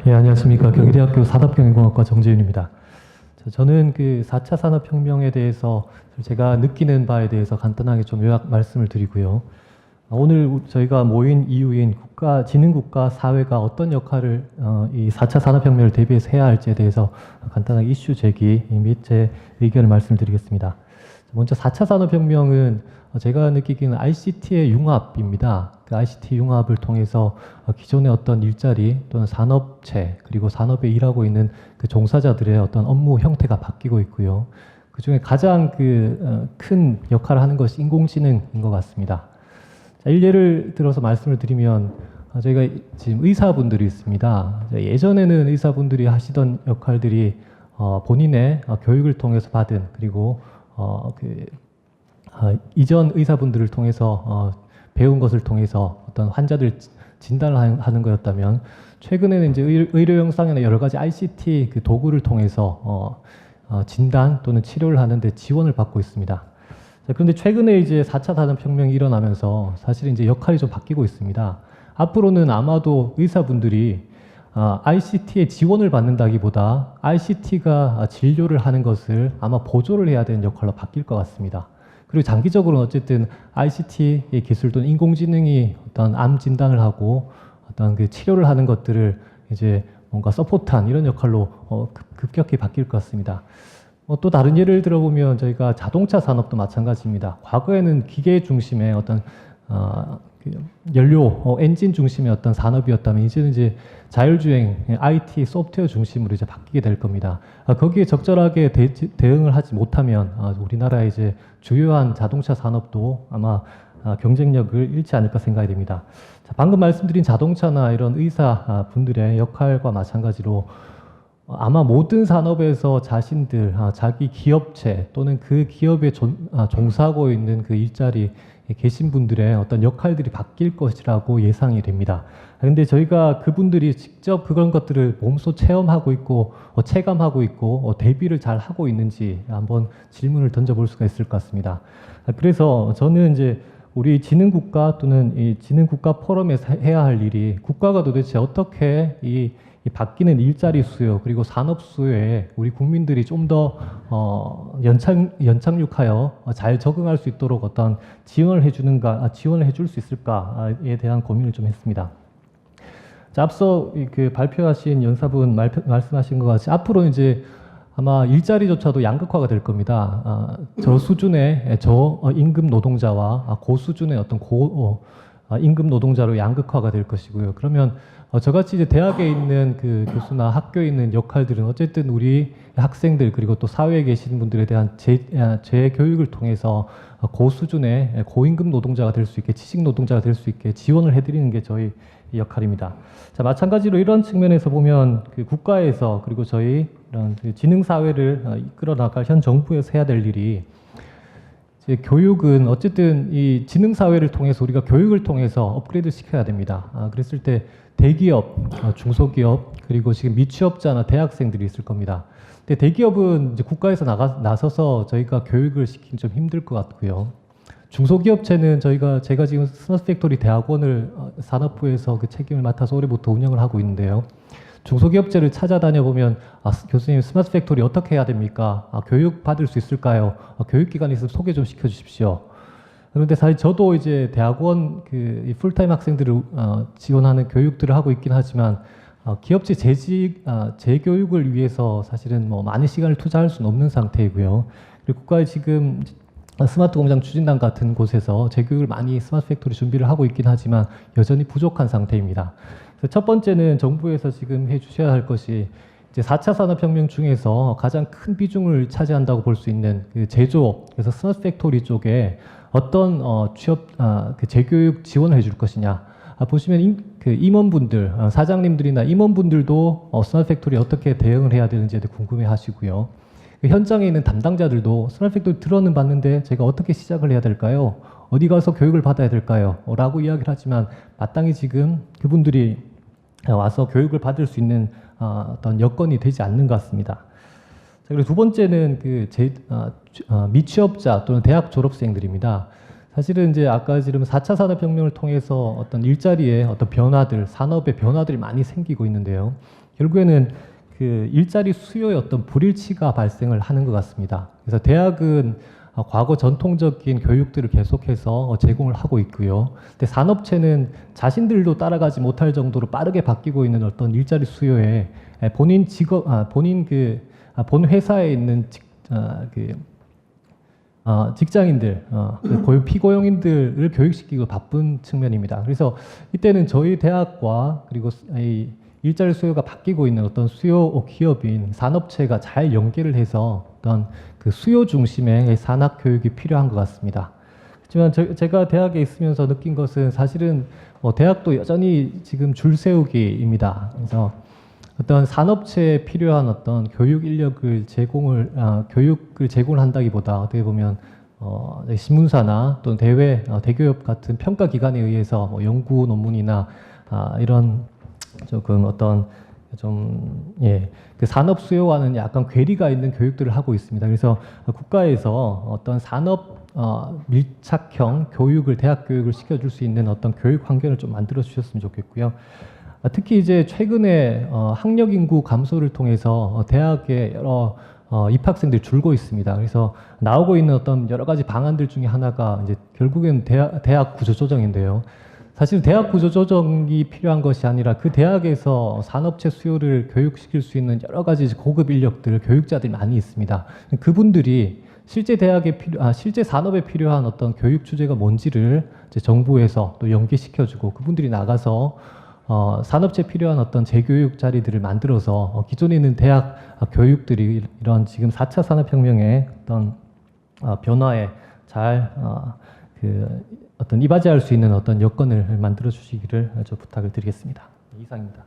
예, 안녕하십니까. 경희대학교 산업경영공학과 정재윤입니다. 저는 그 4차 산업혁명에 대해서 제가 느끼는 바에 대해서 간단하게 좀 요약 말씀을 드리고요. 오늘 저희가 모인 이유인 지능국가 사회가 어떤 역할을 이 4차 산업혁명을 대비해서 해야 할지에 대해서 간단하게 이슈 제기 및 제 의견을 말씀드리겠습니다. 먼저 4차 산업혁명은 제가 느끼기에는 ICT의 융합입니다. 그 ICT 융합을 통해서 기존의 어떤 일자리 또는 산업체 그리고 산업에 일하고 있는 그 종사자들의 어떤 업무 형태가 바뀌고 있고요. 그 중에 가장 큰 역할을 하는 것이 인공지능인 것 같습니다. 자, 예를 들어서 말씀을 드리면 저희가 지금 의사분들이 있습니다. 예전에는 의사분들이 하시던 역할들이 본인의 교육을 통해서 받은 그리고 이전 의사분들을 통해서 배운 것을 통해서 어떤 환자들 진단을 하는 거였다면 최근에는 이제 의료 영상이나 여러 가지 ICT 그 도구를 통해서 진단 또는 치료를 하는데 지원을 받고 있습니다. 자, 그런데 최근에 이제 4차 산업혁명이 일어나면서 사실 이제 역할이 좀 바뀌고 있습니다. 앞으로는 아마도 의사분들이 ICT의 지원을 받는다기보다 ICT가 진료를 하는 것을 아마 보조를 해야 되는 역할로 바뀔 것 같습니다. 그리고 장기적으로는 어쨌든 ICT의 기술 또는 인공지능이 어떤 암 진단을 하고 어떤 그 치료를 하는 것들을 이제 뭔가 서포트한 이런 역할로 급격히 바뀔 것 같습니다. 또 다른 예를 들어보면 저희가 자동차 산업도 마찬가지입니다. 과거에는 기계 중심의 어떤 연료, 엔진 중심의 어떤 산업이었다면 이제는 이제 자율주행, IT, 소프트웨어 중심으로 이제 바뀌게 될 겁니다. 거기에 적절하게 대응을 하지 못하면 우리나라의 이제 주요한 자동차 산업도 아마 경쟁력을 잃지 않을까 생각이 됩니다. 자, 방금 말씀드린 자동차나 이런 의사 분들의 역할과 마찬가지로 아마 모든 산업에서 자신들, 자기 기업체 또는 그 기업에 종사하고 있는 그 일자리 계신 분들의 어떤 역할들이 바뀔 것이라고 예상이 됩니다. 그런데 저희가 그분들이 직접 그런 것들을 몸소 체험하고 있고 체감하고 있고 대비를 잘 하고 있는지 한번 질문을 던져볼 수가 있을 것 같습니다. 그래서 저는 이제 우리 지능국가 또는 이 지능국가 포럼에서 해야 할 일이 국가가 도대체 어떻게 이 바뀌는 일자리 수요 그리고 산업 수요에 우리 국민들이 좀 더 연착륙하여 잘 적응할 수 있도록 어떤 지원을 해줄 수 있을까에 대한 고민을 좀 했습니다. 자, 앞서 그 발표하신 연사분 말씀하신 것 같이 앞으로 이제 아마 일자리조차도 양극화가 될 겁니다. 저 수준의 저임금 노동자와 고수준의 어떤 임금 노동자로 양극화가 될 것이고요. 그러면 저같이 이제 대학에 있는 그 교수나 학교에 있는 역할들은 어쨌든 우리 학생들 그리고 또 사회에 계신 분들에 대한 재교육을 통해서 고수준의 고임금 노동자가 될 수 있게 지식 노동자가 될 수 있게 지원을 해드리는 게 저희 역할입니다. 자, 마찬가지로 이런 측면에서 보면 그 국가에서 그리고 저희 이런 지능 사회를 이끌어 나갈 현 정부에서 해야 될 일이 교육은 어쨌든 이 지능 사회를 통해서 우리가 교육을 통해서 업그레이드 시켜야 됩니다. 그랬을 때 대기업, 중소기업 그리고 지금 미취업자나 대학생들이 있을 겁니다. 근데 대기업은 이제 국가에서 나서서 저희가 교육을 시키기 좀 힘들 것 같고요. 중소기업체는 제가 지금 스마트 팩토리 대학원을 산업부에서 그 책임을 맡아서 올해부터 운영을 하고 있는데요. 중소기업체를 찾아다녀 보면 교수님 스마트 팩토리 어떻게 해야 됩니까? 교육 받을 수 있을까요? 교육기관이 있으면 소개 좀 시켜주십시오. 그런데 사실 저도 이제 대학원 그 풀타임 학생들을 지원하는 교육들을 하고 있긴 하지만 기업체 재교육을 위해서 사실은 뭐 많은 시간을 투자할 수는 없는 상태이고요. 그리고 국가에 지금 스마트 공장 추진단 같은 곳에서 재교육을 많이 스마트 팩토리 준비를 하고 있긴 하지만 여전히 부족한 상태입니다. 그래서 첫 번째는 정부에서 지금 해 주셔야 할 것이 이제 4차 산업혁명 중에서 가장 큰 비중을 차지한다고 볼 수 있는 그 제조업, 그래서 스마트 팩토리 쪽에 어떤 그 재교육 지원을 해줄 것이냐. 보시면 그 임원분들, 사장님들이나 임원분들도 스마트 팩토리 어떻게 대응을 해야 되는지에 대해 궁금해 하시고요. 그 현장에 있는 담당자들도 스마트 팩토리 들어는 봤는데 제가 어떻게 시작을 해야 될까요? 어디 가서 교육을 받아야 될까요? 라고 이야기를 하지만 마땅히 지금 그분들이 와서 교육을 받을 수 있는 어떤 여건이 되지 않는 것 같습니다. 자, 그리고 두 번째는 미취업자 또는 대학 졸업생들입니다. 사실은 이제 아까 지금 4차 산업혁명을 통해서 어떤 일자리에 어떤 변화들, 산업의 변화들이 많이 생기고 있는데요. 결국에는 그 일자리 수요의 어떤 불일치가 발생을 하는 것 같습니다. 그래서 대학은 과거 전통적인 교육들을 계속해서 제공을 하고 있고요. 근데 산업체는 자신들도 따라가지 못할 정도로 빠르게 바뀌고 있는 어떤 일자리 수요에 본인 직업, 본 회사에 있는 직장인들, 피고용인들을 교육시키고 바쁜 측면입니다. 그래서 이때는 저희 대학과 그리고 이 일자리 수요가 바뀌고 있는 어떤 수요 기업인 산업체가 잘 연계를 해서 어떤 그 수요 중심의 산학 교육이 필요한 것 같습니다. 하지만 제가 대학에 있으면서 느낀 것은 사실은 대학도 여전히 지금 줄 세우기입니다. 그래서 어떤 산업체에 필요한 어떤 교육 인력을 교육을 제공을 한다기보다 어떻게 보면 신문사나 또는 대외 대기업 같은 평가 기관에 의해서 연구 논문이나 이런 조금 그 산업 수요와는 약간 괴리가 있는 교육들을 하고 있습니다. 그래서 국가에서 어떤 산업 밀착형 교육을 대학 교육을 시켜줄 수 있는 어떤 교육 환경을 좀 만들어 주셨으면 좋겠고요. 특히 이제 최근에 학력 인구 감소를 통해서 대학에 여러 입학생들이 줄고 있습니다. 그래서 나오고 있는 어떤 여러 가지 방안들 중에 하나가 이제 결국엔 대학 구조 조정인데요. 사실 대학 구조 조정이 필요한 것이 아니라 그 대학에서 산업체 수요를 교육시킬 수 있는 여러 가지 고급 인력들, 교육자들이 많이 있습니다. 그분들이 실제 실제 산업에 필요한 어떤 교육 주제가 뭔지를 이제 정부에서 또 연계시켜주고 그분들이 나가서 산업체에 필요한 어떤 재교육 자리들을 만들어서 기존에 있는 대학 교육들이 이런 지금 4차 산업혁명의 어떤 변화에 잘 어떤 이바지할 수 있는 어떤 여건을 만들어 주시기를 부탁을 드리겠습니다. 이상입니다.